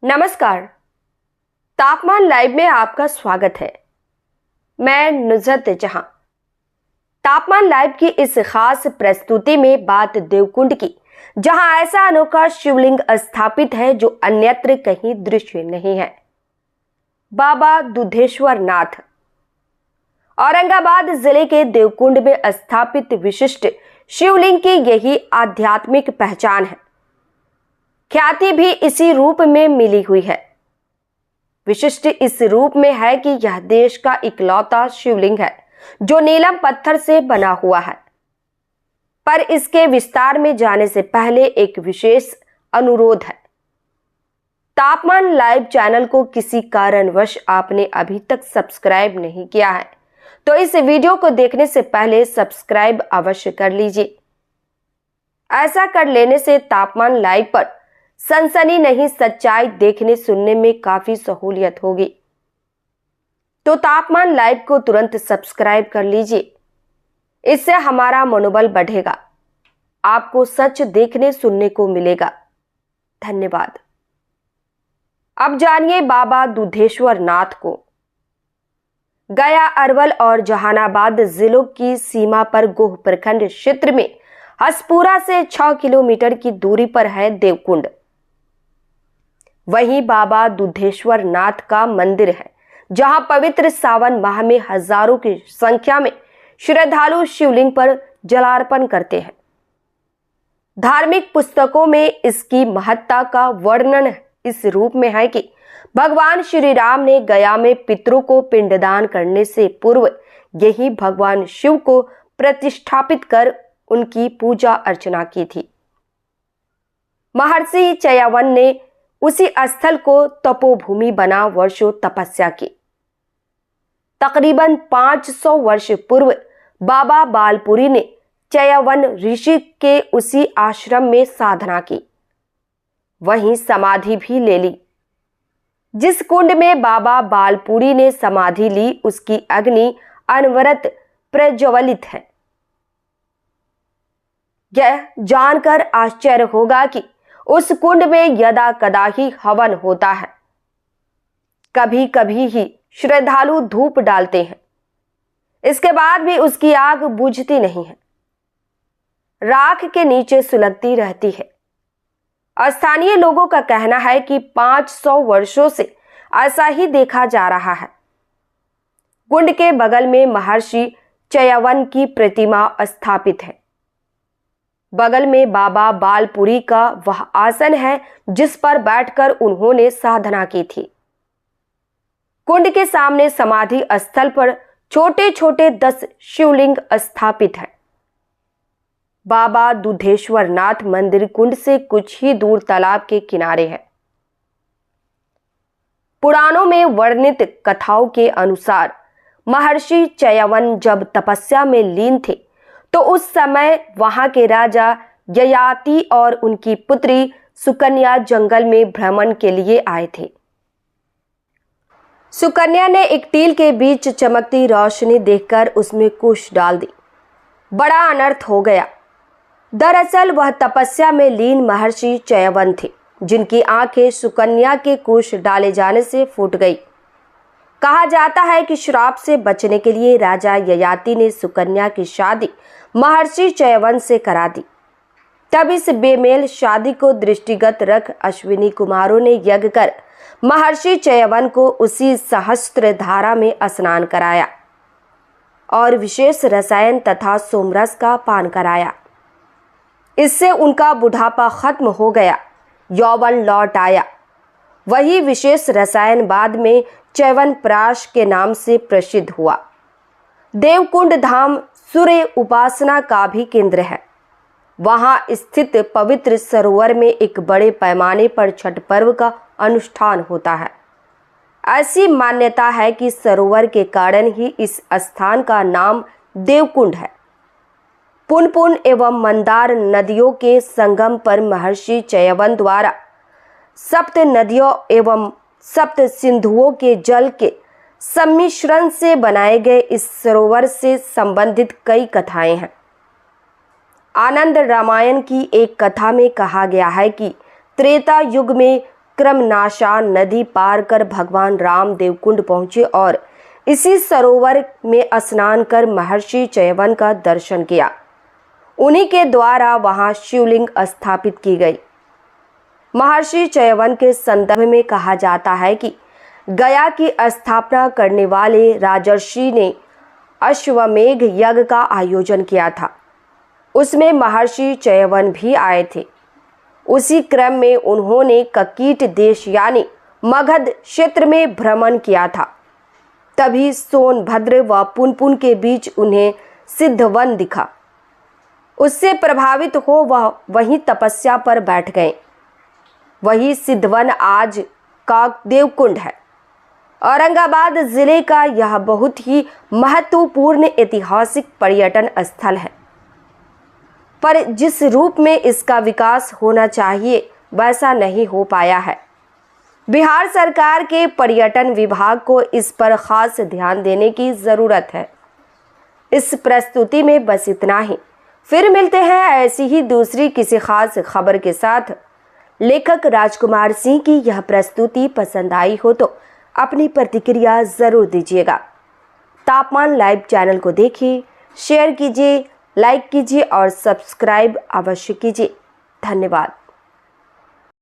नमस्कार। तापमान लाइव में आपका स्वागत है। मैं नुजरत जहां। तापमान लाइव की इस खास प्रस्तुति में बात देवकुंड की, जहां ऐसा अनोखा शिवलिंग स्थापित है जो अन्यत्र कहीं दृश्य नहीं है। बाबा दुधेश्वर नाथ औरंगाबाद जिले के देवकुंड में स्थापित विशिष्ट शिवलिंग की यही आध्यात्मिक पहचान है। ख्याति भी इसी रूप में मिली हुई है। विशिष्ट इस रूप में है कि यह देश का इकलौता शिवलिंग है जो नीलम पत्थर से बना हुआ है। पर इसके विस्तार में जाने से पहले एक विशेष अनुरोध है। तापमान लाइव चैनल को किसी कारणवश आपने अभी तक सब्सक्राइब नहीं किया है तो इस वीडियो को देखने से पहले सब्सक्राइब अवश्य कर लीजिए। ऐसा कर लेने से तापमान लाइव पर सनसनी नहीं सच्चाई देखने सुनने में काफी सहूलियत होगी। तो तापमान लाइव को तुरंत सब्सक्राइब कर लीजिए। इससे हमारा मनोबल बढ़ेगा, आपको सच देखने सुनने को मिलेगा। धन्यवाद। अब जानिए बाबा दुधेश्वर नाथ को। गया, अरवल और जहानाबाद जिलों की सीमा पर गोह प्रखंड क्षेत्र में हसपुरा से 6 किलोमीटर की दूरी पर है देवकुंड। वहीं बाबा दुधेश्वर नाथ का मंदिर है, जहां पवित्र सावन माह में हजारों की संख्या में श्रद्धालु शिवलिंग पर जलार्पण करते हैं। धार्मिक पुस्तकों में इसकी महत्ता का वर्णन इस रूप में है कि भगवान श्री राम ने गया में पितरों को पिंडदान करने से पूर्व यही भगवान शिव को प्रतिष्ठापित कर उनकी पूजा अर्चना की थी। महर्षि चयावन ने उसी स्थल को तपोभूमि बना वर्षों तपस्या की। तकरीबन 500 वर्ष पूर्व बाबा बालपुरी ने चयावन ऋषि के उसी आश्रम में साधना की, वहीं समाधि भी ले ली। जिस कुंड में बाबा बालपुरी ने समाधि ली उसकी अग्नि अनवरत प्रज्वलित है। यह जानकर आश्चर्य होगा कि उस कुंड में यदा कदा ही हवन होता है। कभी कभी ही श्रद्धालु धूप डालते हैं, इसके बाद भी उसकी आग बुझती नहीं है, राख के नीचे सुलगती रहती है। स्थानीय लोगों का कहना है कि 500 वर्षों से ऐसा ही देखा जा रहा है। कुंड के बगल में महर्षि चयावन की प्रतिमा स्थापित है। बगल में बाबा बालपुरी का वह आसन है जिस पर बैठकर उन्होंने साधना की थी। कुंड के सामने समाधि स्थल पर छोटे छोटे 10 शिवलिंग स्थापित हैं। बाबा दुधेश्वर नाथ मंदिर कुंड से कुछ ही दूर तालाब के किनारे है। पुराणों में वर्णित कथाओं के अनुसार महर्षि चयावन जब तपस्या में लीन थे तो उस समय वहां के राजा ययाति और उनकी पुत्री सुकन्या जंगल में भ्रमण के लिए आए थे। सुकन्या ने एक टील के बीच चमकती रोशनी देखकर उसमें कुश डाल दी। बड़ा अनर्थ हो गया। दरअसल वह तपस्या में लीन महर्षि चयावन थे, जिनकी आंखें सुकन्या के कुश डाले जाने से फूट गई। कहा जाता है कि श्राप से बचने के लिए राजा ययाति ने सुकन्या की शादी महर्षि चयावन से करा दी। तब इस बेमेल शादी को दृष्टिगत रख अश्विनी कुमारों ने यज्ञ कर महर्षि चयावन को उसी सहस्त्र धारा में स्नान कराया और विशेष रसायन तथा सोमरस का पान कराया। इससे उनका बुढ़ापा खत्म हो गया, यौवन लौट आया। वही विशेष रसायन बाद में च्यवनप्राश के नाम से प्रसिद्ध हुआ। देवकुंड धाम सूर्य उपासना का भी केंद्र है। वहां स्थित पवित्र सरोवर में एक बड़े पैमाने पर छठ पर्व का अनुष्ठान होता है। ऐसी मान्यता है कि सरोवर के कारण ही इस स्थान का नाम देवकुंड है। पुनपुन एवं मंदार नदियों के संगम पर महर्षि चयावन द्वारा सप्त नदियों एवं सप्त सिंधुओं के जल के सम्मिश्रण से बनाए गए इस सरोवर से संबंधित कई कथाएं हैं। आनंद रामायण की एक कथा में कहा गया है कि त्रेता युग में क्रमनाशा नदी पार कर भगवान राम देवकुंड पहुंचे और इसी सरोवर में स्नान कर महर्षि च्यवन का दर्शन किया। उन्हीं के द्वारा वहां शिवलिंग स्थापित की गई। महर्षि च्यवन के संदर्भ में कहा जाता है कि गया की स्थापना करने वाले राजर्षि ने अश्वमेघ यज्ञ का आयोजन किया था। उसमें महर्षि च्यवन भी आए थे। उसी क्रम में उन्होंने ककीट देश यानी मगध क्षेत्र में भ्रमण किया था। तभी सोनभद्र व पुनपुन के बीच उन्हें सिद्धवन दिखा। उससे प्रभावित हो वह वहीं तपस्या पर बैठ गए। वही सिद्धवन आज का देवकुंड है। औरंगाबाद जिले का यह बहुत ही महत्वपूर्ण ऐतिहासिक पर्यटन स्थल है, पर जिस रूप में इसका विकास होना चाहिए वैसा नहीं हो पाया है। बिहार सरकार के पर्यटन विभाग को इस पर खास ध्यान देने की ज़रूरत है। इस प्रस्तुति में बस इतना ही। फिर मिलते हैं ऐसी ही दूसरी किसी खास खबर के साथ। लेखक राजकुमार सिंह की यह प्रस्तुति पसंद आई हो तो अपनी प्रतिक्रिया ज़रूर दीजिएगा। तापमान लाइव चैनल को देखिए, शेयर कीजिए, लाइक कीजिए और सब्सक्राइब अवश्य कीजिए। धन्यवाद।